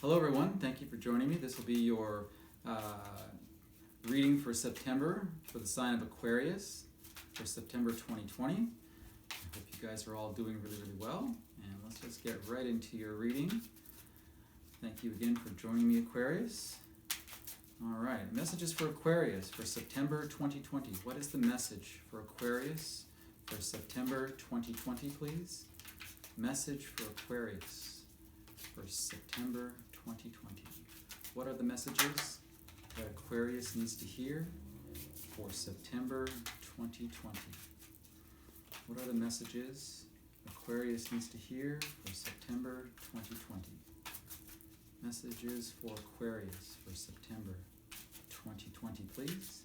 Hello everyone, thank you for joining me. This will be your reading for September for the sign of Aquarius for September 2020. I hope you guys are all doing really well, and let's just get right into your reading. Thank you again for joining me, Aquarius. Alright, messages for Aquarius for September 2020. What is the message for Aquarius for September 2020, please? Message for Aquarius for September 2020. What are the messages that Aquarius needs to hear for September 2020? What are the messages Aquarius needs to hear for September 2020? Messages for Aquarius for September 2020, please.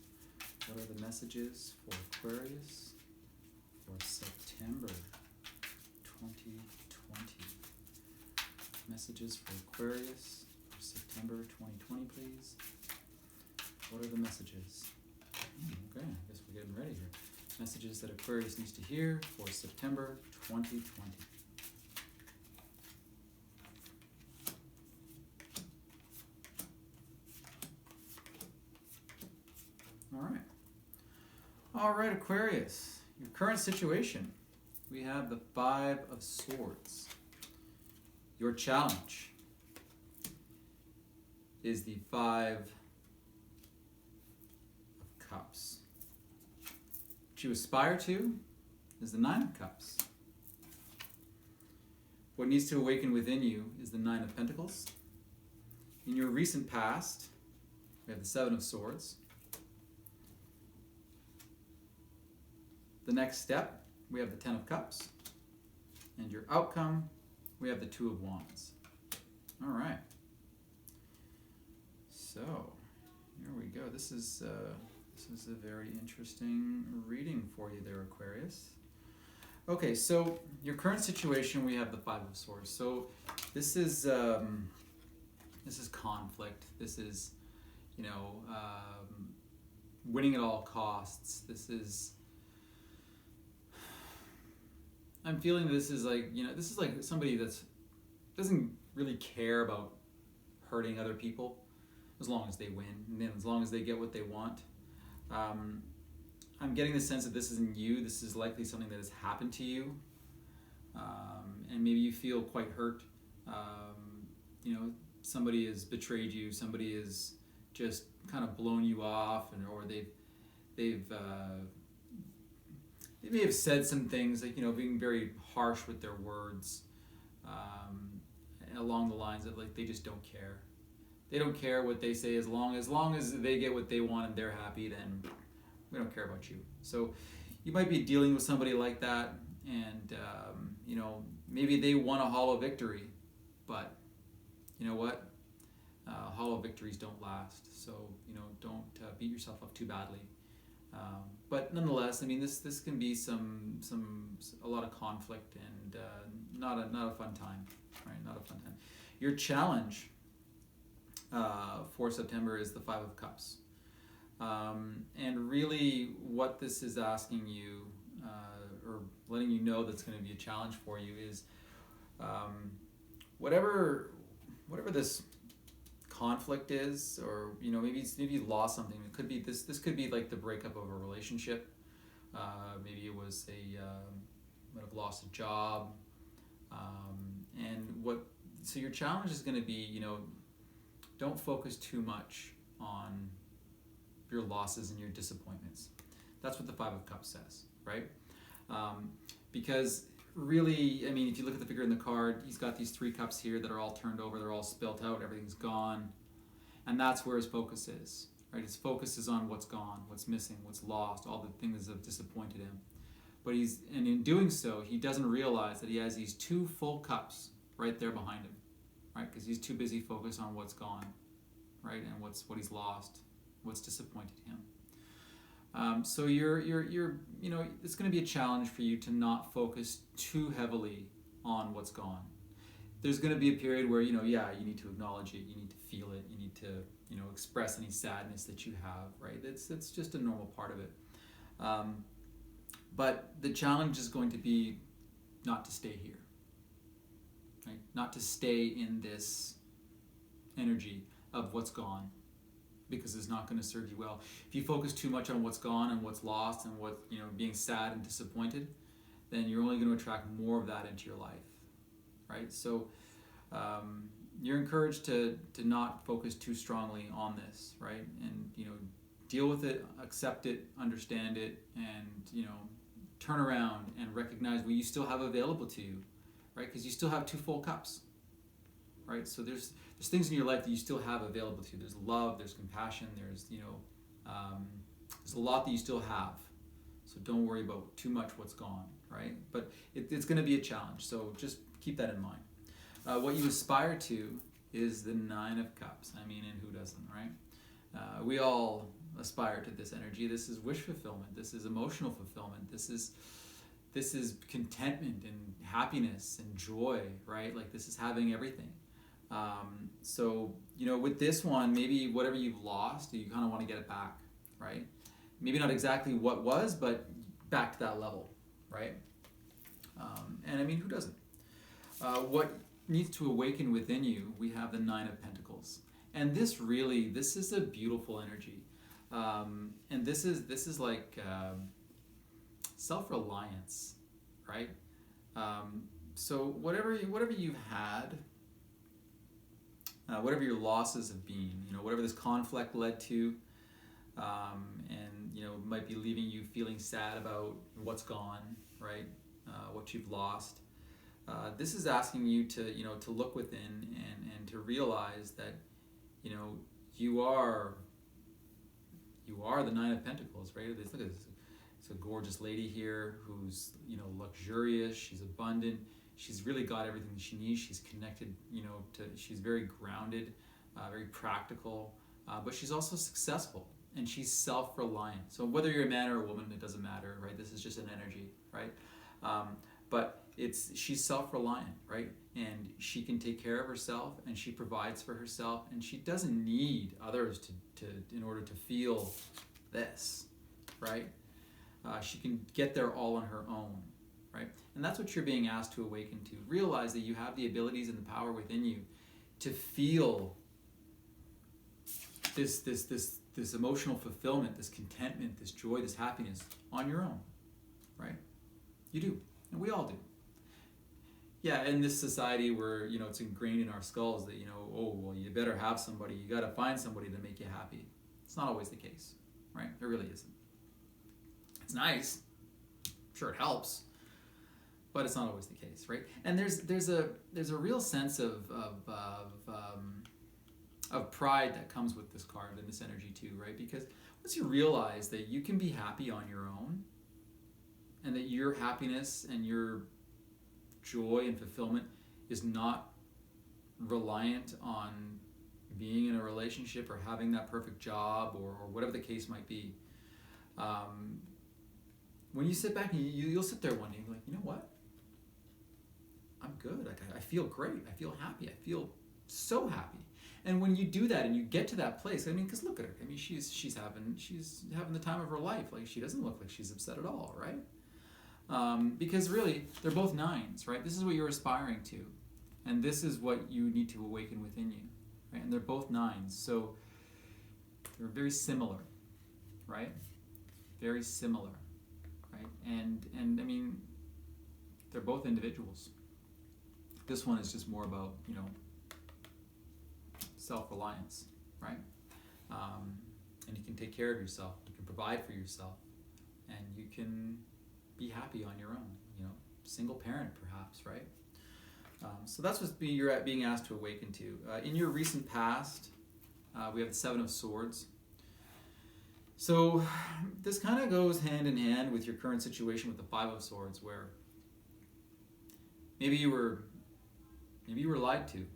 What are the messages for Aquarius for September 2020? Messages for Aquarius for September 2020, please. What are the messages? Okay, I guess we're getting ready here. Messages that Aquarius needs to hear for September 2020. All right, Aquarius, your current situation. We have the Five of Swords. Your challenge is the Five of Cups. What you aspire to is the Nine of Cups. What needs to awaken within you is the Nine of Pentacles. In your recent past, we have the Seven of Swords. The next step, we have the Ten of Cups. And your outcome, we have the Two of Wands. All right. So, here we go. This is a very interesting reading for you there, Aquarius. Okay, so your current situation, we have the Five of Swords. So this is conflict. This is, winning at all costs. This is. I'm feeling this is like somebody that doesn't really care about hurting other people as long as they win and then as long as they get what they want. I'm getting the sense that this isn't you. This is likely something that has happened to you, and maybe you feel quite hurt. Somebody has betrayed you. Somebody has just kind of blown you off, or they may have said some things like, being very harsh with their words, along the lines of like they just don't care. They don't care what they say as long as they get what they want and they're happy, then we don't care about you. So you might be dealing with somebody like that, and maybe they won a hollow victory, but you know what? Hollow victories don't last. So don't beat yourself up too badly. But nonetheless, I mean, this can be a lot of conflict and not a fun time, right? Not a fun time. Your challenge for September is the Five of Cups, and really, what this is asking you or letting you know that's going to be a challenge for you is whatever this conflict is, or maybe you lost something. It could be this could be like the breakup of a relationship. Maybe it was might have lost a job, so your challenge is going to be, don't focus too much on your losses and your disappointments. That's what the Five of Cups says, right? Because really, I mean, if you look at the figure in the card, he's got these three cups here that are all turned over, they're all spilt out, everything's gone. And that's where his focus is, right? His focus is on what's gone, what's missing, what's lost, all the things that have disappointed him. But and in doing so, he doesn't realize that he has these two full cups right there behind him, right? Because he's too busy focused on what's gone, right? And what he's lost, what's disappointed him. So you're it's going to be a challenge for you to not focus too heavily on what's gone. There's going to be a period where, you need to acknowledge it, you need to feel it, you need to, express any sadness that you have, right? That's just a normal part of it. But the challenge is going to be not to stay here, right? Not to stay in this energy of what's gone, because it's not going to serve you well. If you focus too much on what's gone and what's lost and what, being sad and disappointed, then you're only going to attract more of that into your life, right? So you're encouraged to not focus too strongly on this, right? And deal with it, accept it, understand it, and turn around and recognize what you still have available to you, right? Because you still have 2 full cups, right? So there's things in your life that you still have available to you. There's love, there's compassion, there's there's a lot that you still have. So don't worry about too much what's gone, right? But it's going to be a challenge, so just keep that in mind. What you aspire to is the 9 of Cups. I mean, and who doesn't, right? We all aspire to this energy. This is wish fulfillment. This is emotional fulfillment. This is contentment and happiness and joy, right? Like, this is having everything. So with this one, maybe whatever you've lost, you kind of want to get it back, right? Maybe not exactly what was, but back to that level, right? And I mean, who doesn't? What needs to awaken within you, we have the 9 of Pentacles. And this is a beautiful energy. And this is like self-reliance, right? So whatever you've had, whatever your losses have been, whatever this conflict led to, and might be leaving you feeling sad about what's gone, right? What you've lost. This is asking you to look within and to realize that you are the 9 of Pentacles, right? Look at this. It's a gorgeous lady here who's luxurious. She's abundant. She's really got everything she needs. She's connected, she's very grounded, very practical, but she's also successful, and she's self-reliant. So whether you're a man or a woman, it doesn't matter, right? This is just an energy, right? But she's self-reliant, right? And she can take care of herself, and she provides for herself, and she doesn't need others to in order to feel this, right? She can get there all on her own, right? And that's what you're being asked to awaken to. Realize that you have the abilities and the power within you to feel this emotional fulfillment, this contentment, this joy, this happiness on your own, right? You do, and we all do. Yeah, in this society where it's ingrained in our skulls that oh well, you better have somebody, you got to find somebody to make you happy. It's not always the case, right? It really isn't. It's nice, sure, it helps, but it's not always the case, right? And there's a real sense of pride that comes with this card and this energy too, right? Because once you realize that you can be happy on your own, and that your happiness and your joy and fulfillment is not reliant on being in a relationship or having that perfect job or whatever the case might be. When you sit back and you'll sit there one day and be like, you know what? I'm good. Like, I feel great. I feel happy. I feel so happy. And when you do that and you get to that place, I mean, because look at her. I mean, she's having the time of her life. Like, she doesn't look like she's upset at all, right? Because really, they're both 9s, right? This is what you're aspiring to, and this is what you need to awaken within you, right? And they're both 9s, so they're very similar, right? Very similar, right? And I mean, they're both individuals. This one is just more about self-reliance, right? And you can take care of yourself. You can provide for yourself, and you can be happy on your own, single parent perhaps, right? So that's what you're being asked to awaken to. In your recent past, we have the 7 of Swords. So this kind of goes hand in hand with your current situation with the 5 of Swords, where maybe you were lied to.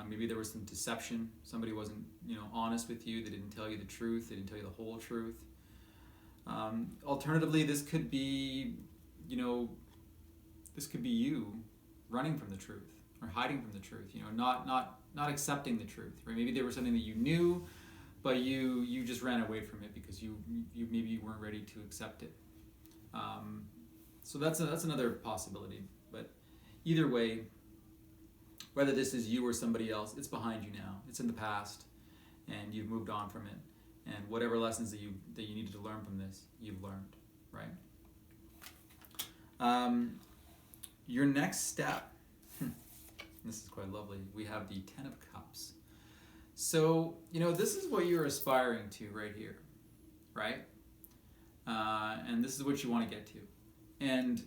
Maybe there was some deception. Somebody wasn't, honest with you. They didn't tell you the truth. They didn't tell you the whole truth. Alternatively, this could be, this could be you running from the truth or hiding from the truth. Not accepting the truth. Right? Maybe there was something that you knew, but you just ran away from it because you maybe you weren't ready to accept it. So that's another possibility. But either way, Whether this is you or somebody else, it's behind you now. It's in the past, and you've moved on from it. And whatever lessons that you needed to learn from this, you've learned, right? Your next step, this is quite lovely. We have the Ten of Cups. So, this is what you're aspiring to right here, right? And this is what you want to get to. And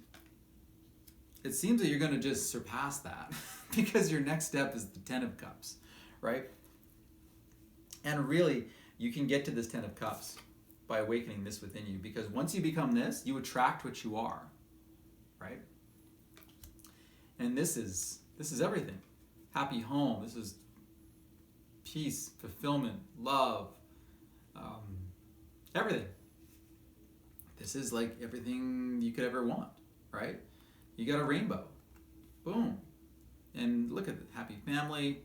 it seems that you're going to just surpass that because your next step is the Ten of Cups, right? And really, you can get to this Ten of Cups by awakening this within you, because once you become this, you attract what you are, right? And this is everything. Happy home. This is peace, fulfillment, love, everything. This is like everything you could ever want, right? You got a rainbow. Boom. And look at it. Happy family.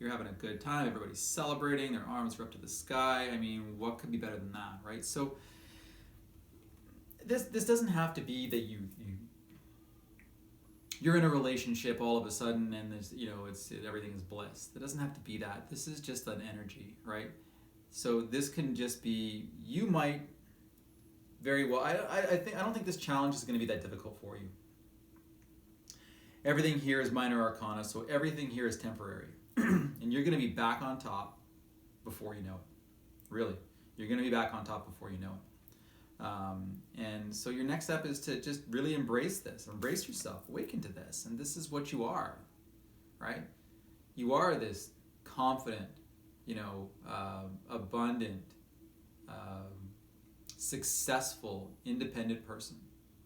You're having a good time. Everybody's celebrating. Their arms are up to the sky. I mean, what could be better than that, right? So this doesn't have to be that you're in a relationship all of a sudden and there's, everything is bliss. It doesn't have to be that. This is just an energy, right? So this can just be, you might very well, I don't think this challenge is going to be that difficult for you. Everything here is minor arcana, so everything here is temporary. And you're going to be back on top before you know it. Really. You're going to be back on top before you know it. And so your next step is to just really embrace this. Embrace yourself. Awaken to this. And this is what you are, right? You are this confident, abundant, successful, independent person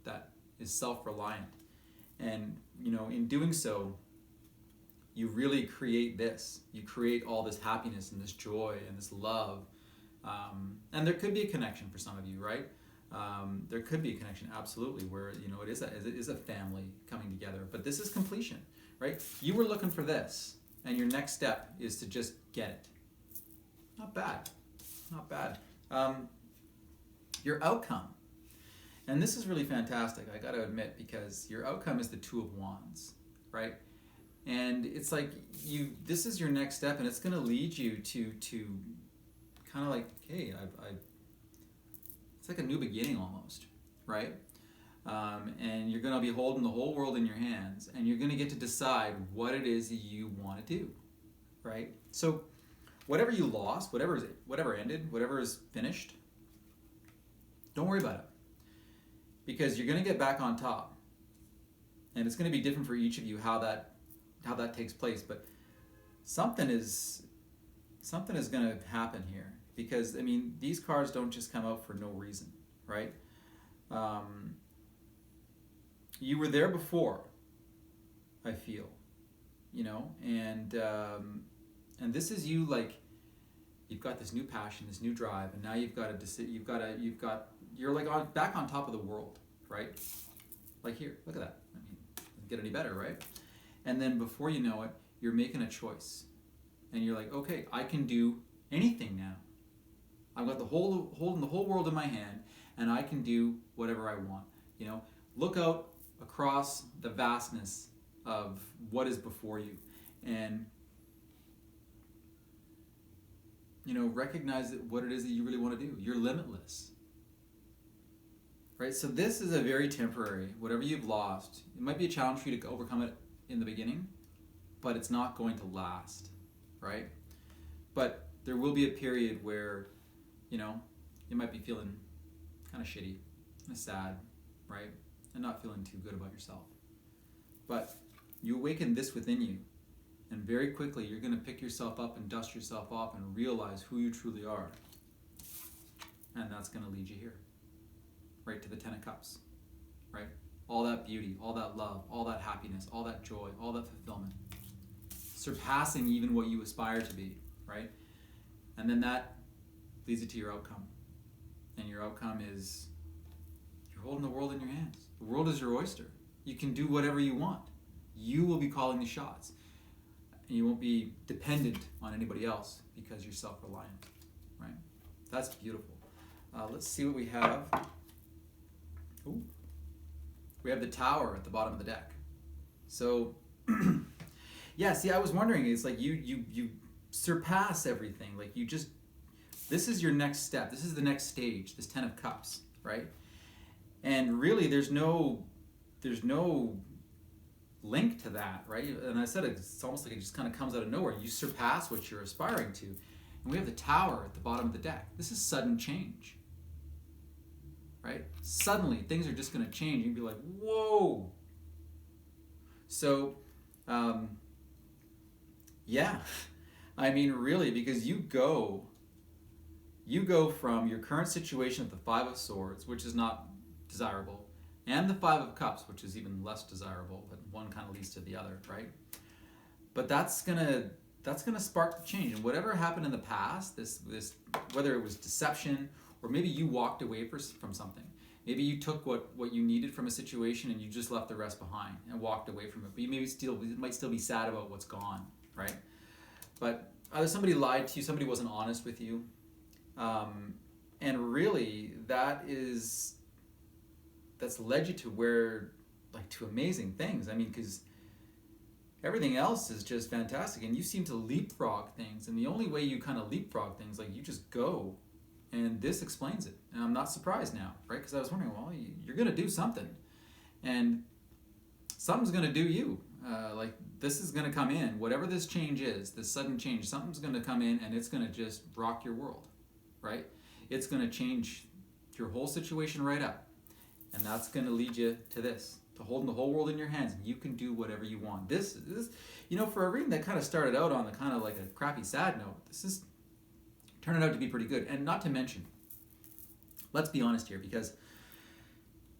that is self-reliant. And, in doing so, you really create this. You create all this happiness and this joy and this love. And there could be a connection for some of you, right? There could be a connection, absolutely, where, it is a family coming together. But this is completion, right? You were looking for this, and your next step is to just get it. Not bad. Not bad. Your outcome. And this is really fantastic, I got to admit, because your outcome is the Two of Wands, right? And it's like this is your next step, and it's going to lead you to kind of like, hey, it's like a new beginning almost, right? And you're going to be holding the whole world in your hands, and you're going to get to decide what it is that you want to do, right? So whatever you lost, whatever ended, whatever is finished, don't worry about it, because you're going to get back on top, and it's going to be different for each of you how that takes place. But something is going to happen here, because these cards don't just come out for no reason, right? You were there before, I feel, and this is you, like, you've got this new passion, this new drive, and now you're like back on top of the world, right? Like here, look at that. Doesn't get any better, right? And then before you know it, you're making a choice, and you're like, okay, I can do anything now. I've got holding the whole world in my hand, and I can do whatever I want. Look out across the vastness of what is before you, and recognize what it is that you really want to do. You're limitless, right? So this is a very temporary. Whatever you've lost, it might be a challenge for you to overcome it in the beginning, but it's not going to last, right? But there will be a period where, you might be feeling kind of shitty, kind of sad, right? And not feeling too good about yourself. But you awaken this within you, and very quickly you're going to pick yourself up and dust yourself off and realize who you truly are. And that's going to lead you here, right to the Ten of Cups, right? All that beauty, all that love, all that happiness, all that joy, all that fulfillment, surpassing even what you aspire to be, right? And then that leads you to your outcome. And your outcome is you're holding the world in your hands. The world is your oyster. You can do whatever you want. You will be calling the shots. And you won't be dependent on anybody else because you're self-reliant, right? That's beautiful. Let's see what we have. Ooh. We have the Tower at the bottom of the deck. So, Yeah, see, I was wondering, it's like you surpass everything. Like you just, this is your next step. This is the next stage, this 10 of Cups, right? And really there's no link to that, right? And I said it's almost like it just kind of comes out of nowhere. You surpass what you're aspiring to. And we have the Tower at the bottom of the deck. This is sudden change, right? Suddenly things are just going to change. You'd be like, whoa. So, yeah, I mean, really, because you go from your current situation with the Five of Swords, which is not desirable, and the Five of Cups, which is even less desirable, but one kind of leads to the other, right? But that's gonna spark the change. And whatever happened in the past, this whether it was deception or maybe you walked away from something. Maybe you took what you needed from a situation and you just left the rest behind and walked away from it. But you might still be sad about what's gone, right? But either somebody lied to you, somebody wasn't honest with you, and really that's led you to to amazing things. I mean, because everything else is just fantastic, and you seem to leapfrog things. And the only way you kind of leapfrog things, like you just go. And this explains it. And I'm not surprised now, right? Because I was wondering, well, you're going to do something. And something's going to do you. Like, this is going to come in. Whatever this change is, this sudden change, something's going to come in and it's going to just rock your world, right? It's going to change your whole situation right up. And that's going to lead you to this, to holding the whole world in your hands. And you can do whatever you want. This for a reading that kind of started out on the kind of like a crappy, sad note, this is turned out to be pretty good. And not to mention, let's be honest here, because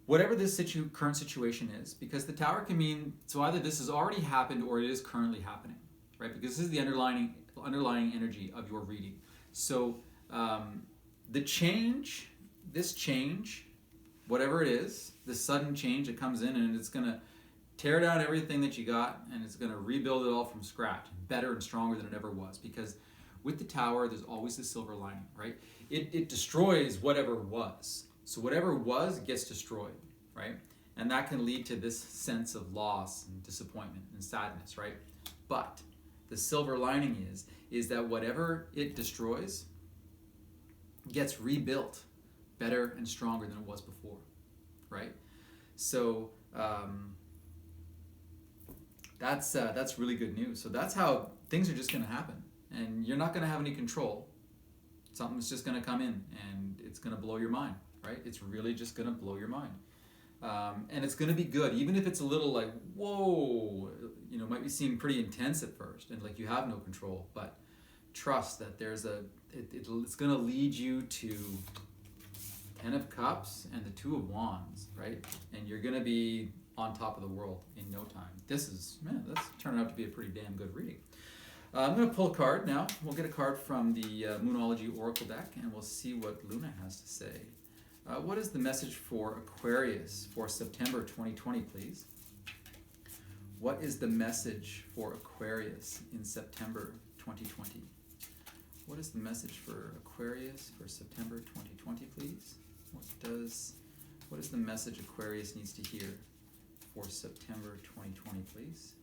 whatever this current situation is, because the Tower can mean, so either this has already happened or it is currently happening, right? Because this is the underlying energy of your reading. So this change, whatever it is, this sudden change that comes in and it's going to tear down everything that you got and it's going to rebuild it all from scratch, better and stronger than it ever was. Because with the Tower, there's always the silver lining, right? It destroys whatever was. So whatever was gets destroyed, right? And that can lead to this sense of loss and disappointment and sadness, right? But the silver lining is that whatever it destroys gets rebuilt better and stronger than it was before, right? So that's really good news. So that's how things are just going to happen. And you're not going to have any control. Something's just going to come in and it's going to blow your mind, right? It's really just going to blow your mind. And it's going to be good, even if it's a little like, whoa, might seem pretty intense at first and like you have no control. But trust that it's going to lead you to 10 of Cups and the 2 of Wands, right? And you're going to be on top of the world in no time. That's turning out to be a pretty damn good reading. I'm going to pull a card now. We'll get a card from the Moonology Oracle deck, and we'll see what Luna has to say. What is the message for Aquarius for September 2020, please? What is the message for Aquarius in September 2020? What is the message for Aquarius for September 2020, please? What is the message Aquarius needs to hear for September 2020, please?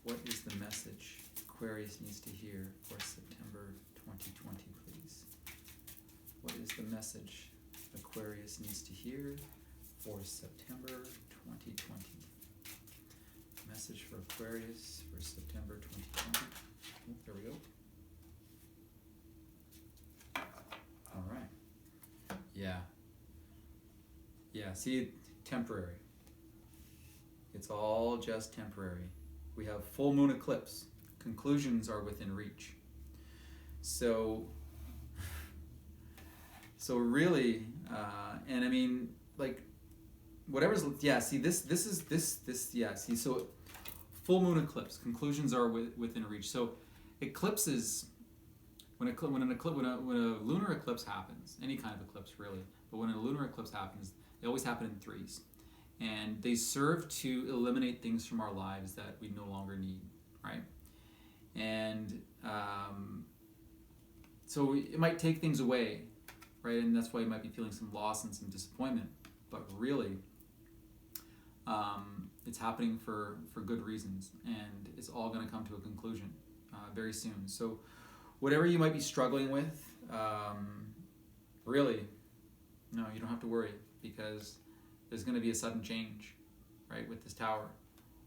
What is the message Aquarius needs to hear for September 2020, please? What is the message Aquarius needs to hear for September 2020? Message for Aquarius for September 2020. Oh, there we go. All right. Yeah, see, temporary. It's all just temporary. We have full moon eclipse. Conclusions are within reach. So really, and I mean, like, whatever's, see, so full moon eclipse. Conclusions are within reach. So eclipses, when a lunar eclipse happens, any kind of eclipse really, but when a lunar eclipse happens, they always happen in threes. And they serve to eliminate things from our lives that we no longer need, right? And so it might take things away, right? And that's why you might be feeling some loss and some disappointment. But really, it's happening for good reasons, and it's all going to come to a conclusion very soon. So whatever you might be struggling with, really, no, you don't have to worry, because there's going to be a sudden change, right, with this tower,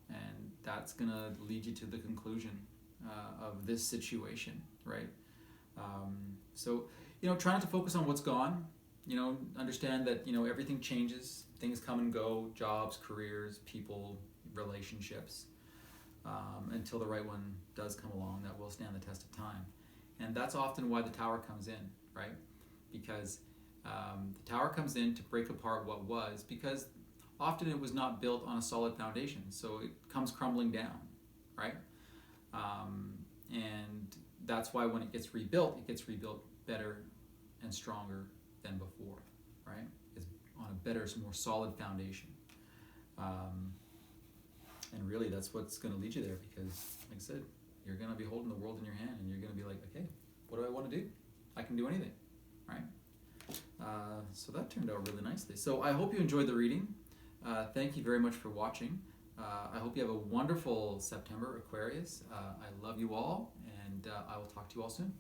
and that's going to lead you to the conclusion of this situation, right? So, try not to focus on what's gone. Understand that, everything changes, things come and go, jobs, careers, people, relationships, until the right one does come along that will stand the test of time. And that's often why the tower comes in, right? Because the tower comes in to break apart what was, because often it was not built on a solid foundation, so it comes crumbling down, right? And that's why when it gets rebuilt better and stronger than before, right? It's on a better, more solid foundation. And really, that's what's going to lead you there, because, like I said, you're going to be holding the world in your hand, and you're going to be like, okay, what do I want to do? I can do anything, right? So that turned out really nicely. So I hope you enjoyed the reading. Thank you very much for watching. I hope you have a wonderful September, Aquarius. I love you all, and I will talk to you all soon.